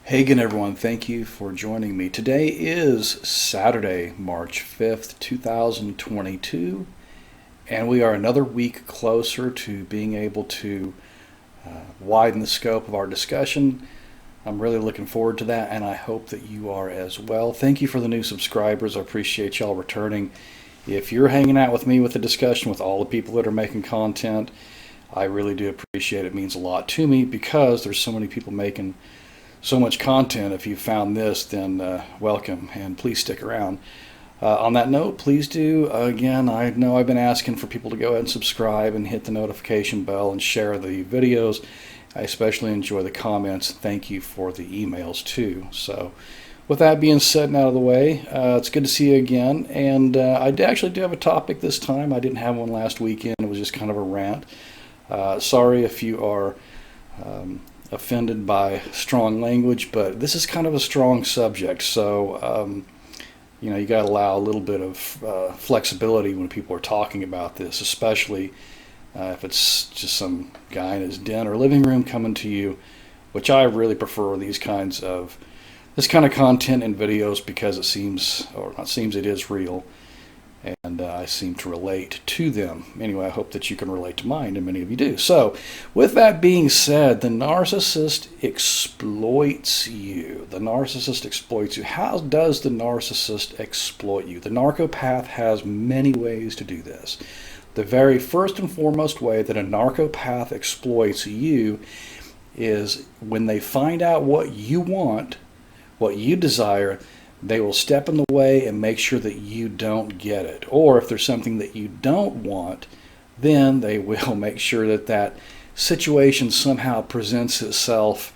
Hey again, everyone. Thank you for joining me. Today is Saturday, March 5th, 2022, and we are another week closer to being able to widen the scope of our discussion. I'm really looking forward to that, and I hope that you are as well. Thank you for the new subscribers. I appreciate y'all returning. If you're hanging out with me with the discussion with all the people that are making content, I really do appreciate it. It means a lot to me because there's so many people making so much content. If you found this, then welcome, and please stick around. On that note, please do, again, I know I've been asking for people to go ahead and subscribe and hit the notification bell and share the videos. I especially enjoy the comments. Thank you for the emails too. So with that being said and out of the way, it's good to see you again. And I actually do have a topic this time. I didn't have one last weekend. It was just kind of a rant. Sorry if you are offended by strong language, but this is kind of a strong subject, so you got to allow a little bit of flexibility when people are talking about this, especially if it's just some guy in his den or living room coming to you, which I really prefer this kind of content in videos because it is real, and I seem to relate to them. Anyway, I hope that you can relate to mine, and many of you do. So, with that being said, the narcissist exploits you. The narcissist exploits you. How does the narcissist exploit you? The narcopath has many ways to do this. The very first and foremost way that a narcopath exploits you is when they find out what you want, what you desire. They will step in the way and make sure that you don't get it. Or if there's something that you don't want, then they will make sure that that situation somehow presents itself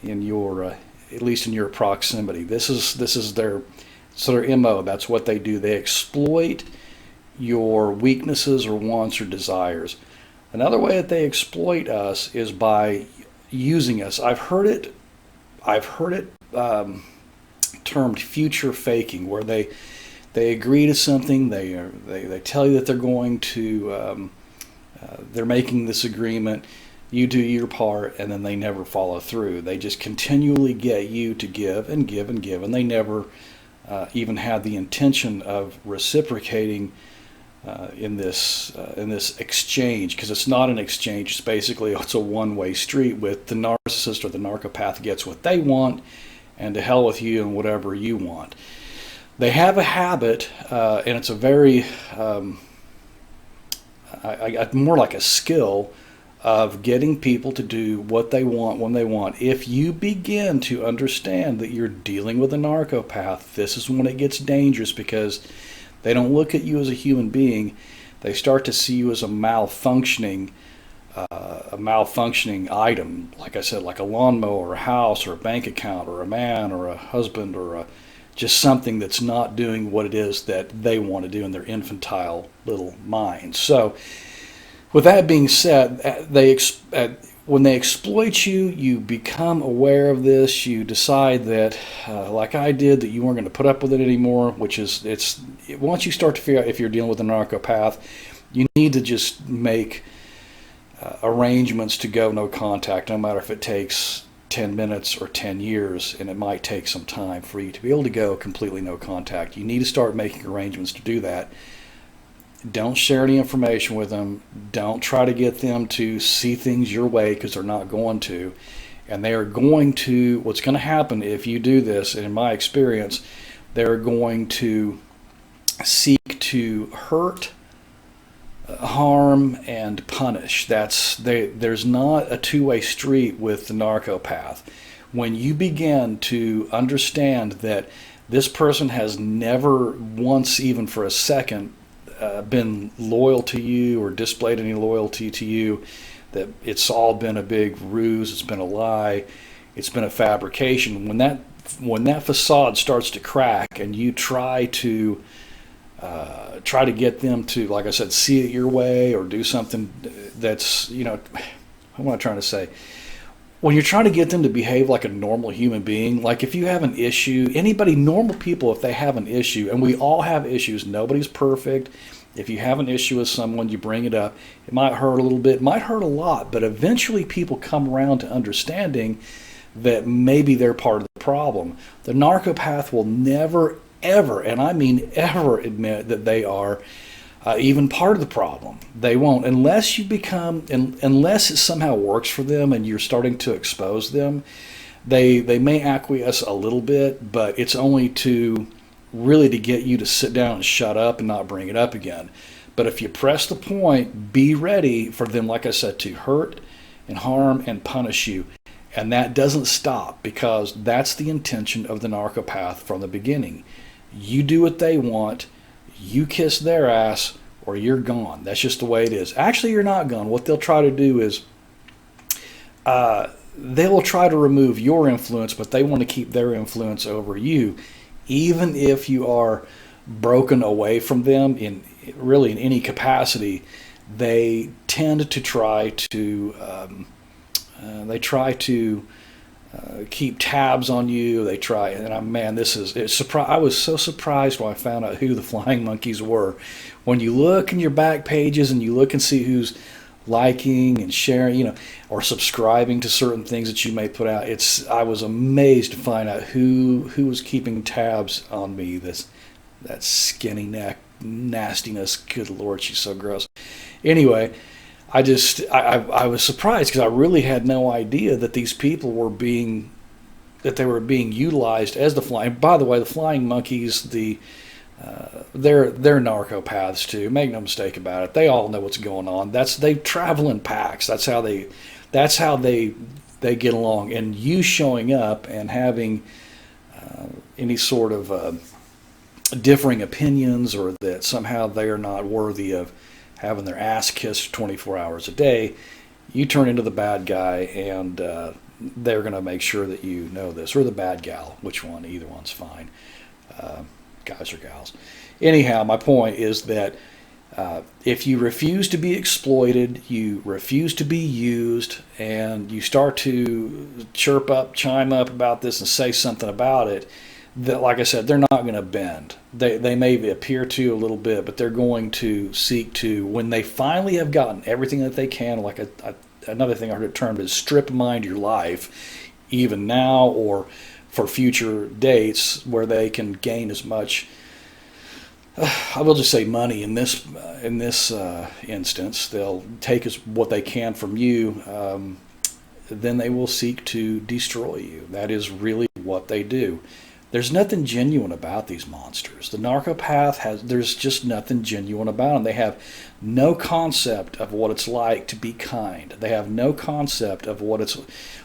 in your, at least in your proximity. This is their MO. That's what they do. They exploit your weaknesses or wants or desires. Another way that they exploit us is by using us. I've heard it termed future faking, where they agree to something, they tell you that they're going to they're making this agreement, you do your part, and then they never follow through. They just continually get you to give and give and give, and they never even have the intention of reciprocating in this exchange, because it's not an exchange. It's a one-way street. With the narcissist or the narcopath gets what they want, and to hell with you and whatever you want. They have a habit, and it's a very, more like a skill, of getting people to do what they want when they want. If you begin to understand that you're dealing with a narcopath, this is when it gets dangerous, because they don't look at you as a human being. They start to see you as a malfunctioning item, like I said, like a lawnmower or a house or a bank account or a man or a husband or just something that's not doing what it is that they want to do in their infantile little mind. So with that being said, when they exploit you, you become aware of this. You decide that, like I did, that you weren't going to put up with it anymore, which is, once you start to figure out if you're dealing with a narcopath, you need to just make arrangements to go no contact, no matter if it takes 10 minutes or 10 years, and it might take some time for you to be able to go completely no contact. You need to start making arrangements to do that. Don't share any information with them. Don't try to get them to see things your way, because they're not going to. And they are going to, what's going to happen if you do this, and in my experience, they're going to seek to hurt, harm, and punish. There's not a two-way street with the narcopath. When you begin to understand that this person has never once, even for a second, been loyal to you or displayed any loyalty to you, that it's all been a big ruse, it's been a lie, it's been a fabrication, when that facade starts to crack and you try to get them to, like I said, see it your way or do something that's, what am I trying to say? When you're trying to get them to behave like a normal human being, like if you have an issue, normal people, if they have an issue, and we all have issues, nobody's perfect. If you have an issue with someone, you bring it up. It might hurt a little bit, it might hurt a lot, but eventually people come around to understanding that maybe they're part of the problem. The narcopath will never, ever, and I mean ever, admit that they are even part of the problem. They won't, unless you become, unless it somehow works for them and you're starting to expose them. They may acquiesce a little bit, but it's only to really to get you to sit down and shut up and not bring it up again. But if you press the point, be ready for them, like I said, to hurt and harm and punish you. And that doesn't stop, because that's the intention of the narcopath from the beginning. You do what they want, you kiss their ass, or you're gone. That's just the way it is. Actually, you're not gone. What they'll try to do is they will try to remove your influence, but they want to keep their influence over you. Even if you are broken away from them in really in any capacity, they tend to try to keep tabs on you. They try, and I was so surprised when I found out who the flying monkeys were. When you look in your back pages and you look and see who's liking and sharing, or subscribing to certain things that you may put out, I was amazed to find out who was keeping tabs on me. That skinny neck nastiness. Good Lord, she's so gross. Anyway, I was surprised, because I really had no idea that these people were being utilized as the flying. By the way, the flying monkeys, they're narcopaths too. Make no mistake about it. They all know what's going on. They travel in packs. That's how they get along. And you showing up and having any sort of differing opinions, or that somehow they are not worthy of having their ass kissed 24 hours a day, you turn into the bad guy, and they're going to make sure that you know this, or the bad gal, which one, either one's fine, guys or gals. Anyhow, my point is that if you refuse to be exploited, you refuse to be used, and you start to chime up about this and say something about it, that, like I said, they're not going to bend. They may appear to a little bit, but they're going to seek to, when they finally have gotten everything that they can, like another thing I heard it termed is strip mine your life, even now or for future dates, where they can gain as much, I will just say, money in this instance. They'll take what they can from you, then they will seek to destroy you. That is really what they do. There's nothing genuine about these monsters. The narcopath there's just nothing genuine about them. They have no concept of what it's like to be kind. They have no concept of what it's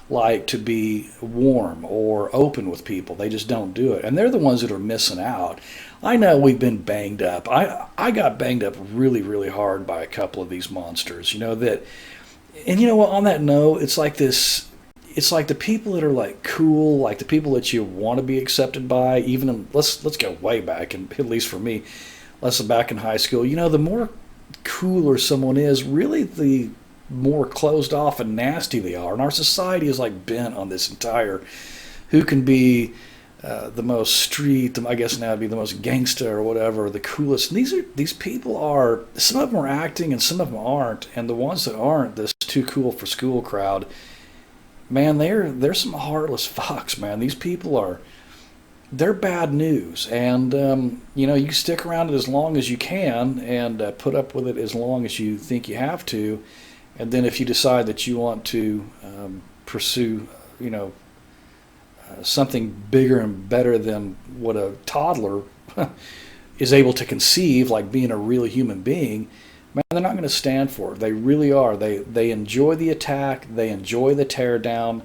like to be warm or open with people. They just don't do it. And they're the ones that are missing out. I know we've been banged up. I got banged up really, really hard by a couple of these monsters. And you know what, on that note, it's like this. It's like the people that are like cool, like the people that you want to be accepted by, let's go way back, and at least for me, let's back in high school. The more cooler someone is, really the more closed off and nasty they are. And our society is like bent on this entire, who can be the most street, I guess now it'd be the most gangsta or whatever, the coolest. And these people are, some of them are acting and some of them aren't. And the ones that aren't, this too cool for school crowd, man, they're some heartless fucks, man. These people they're bad news. And, you stick around it as long as you can, and put up with it as long as you think you have to. And then if you decide that you want to pursue, something bigger and better than what a toddler is able to conceive, like being a real human being, man, they're not going to stand for it. They really are. They enjoy the attack. They enjoy the tear down.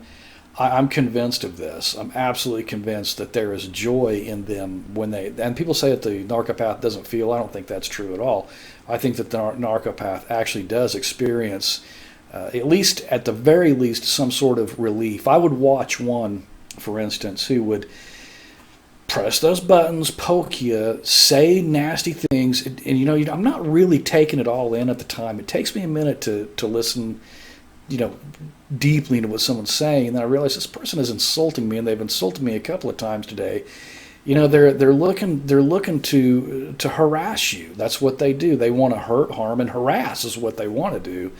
I'm convinced of this. I'm absolutely convinced that there is joy in them and people say that the narcopath doesn't feel. I don't think that's true at all. I think that the narcopath actually does experience, at the very least, some sort of relief. I would watch one, for instance, who would press those buttons, poke you, say nasty things, and I'm not really taking it all in at the time. It takes me a minute to listen, deeply into what someone's saying, and then I realize this person is insulting me, and they've insulted me a couple of times today. They're looking to harass you. That's what they do. They want to hurt, harm, and harass is what they want to do.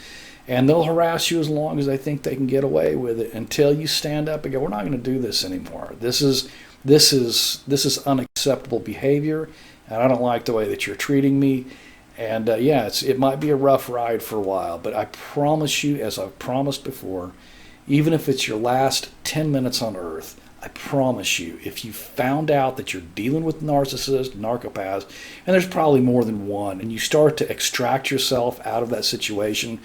and they'll harass you as long as they think they can get away with it until you stand up and go, we're not going to do this anymore. This is unacceptable behavior, and I don't like the way that you're treating me. And it might be a rough ride for a while, but I promise you, as I've promised before, even if it's your last 10 minutes on earth, I promise you, if you found out that you're dealing with narcissists, narcopaths, and there's probably more than one, and you start to extract yourself out of that situation,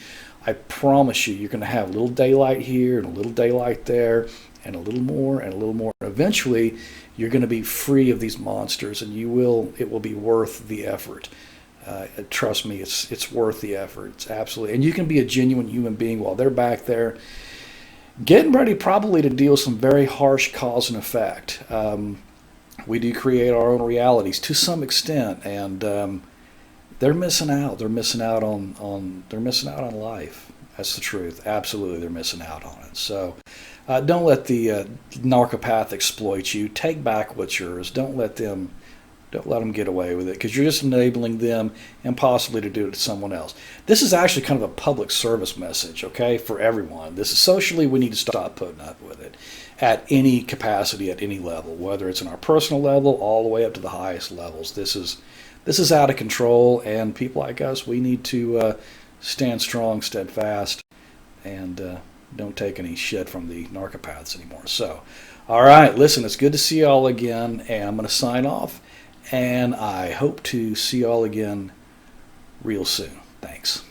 I promise you, you're going to have a little daylight here and a little daylight there, and a little more and a little more. Eventually, you're going to be free of these monsters, and it will be worth the effort. Trust me, it's worth the effort. It's absolutely, and you can be a genuine human being while they're back there, getting ready probably to deal with some very harsh cause and effect. We do create our own realities to some extent, and they're missing out. They're missing out on life. That's the truth. Absolutely, they're missing out on it. So don't let the narcopath exploit you. Take back what's yours. Don't let them get away with it, because you're just enabling them and possibly to do it to someone else. This is actually kind of a public service message, okay, for everyone. This is socially, we need to stop putting up with it at any capacity, at any level, whether it's in our personal level all the way up to the highest levels. This is out of control, and people like us, we need to stand strong, steadfast, and don't take any shit from the narcopaths anymore. So, all right, listen, it's good to see you all again, and I'm going to sign off. And I hope to see you all again real soon. Thanks.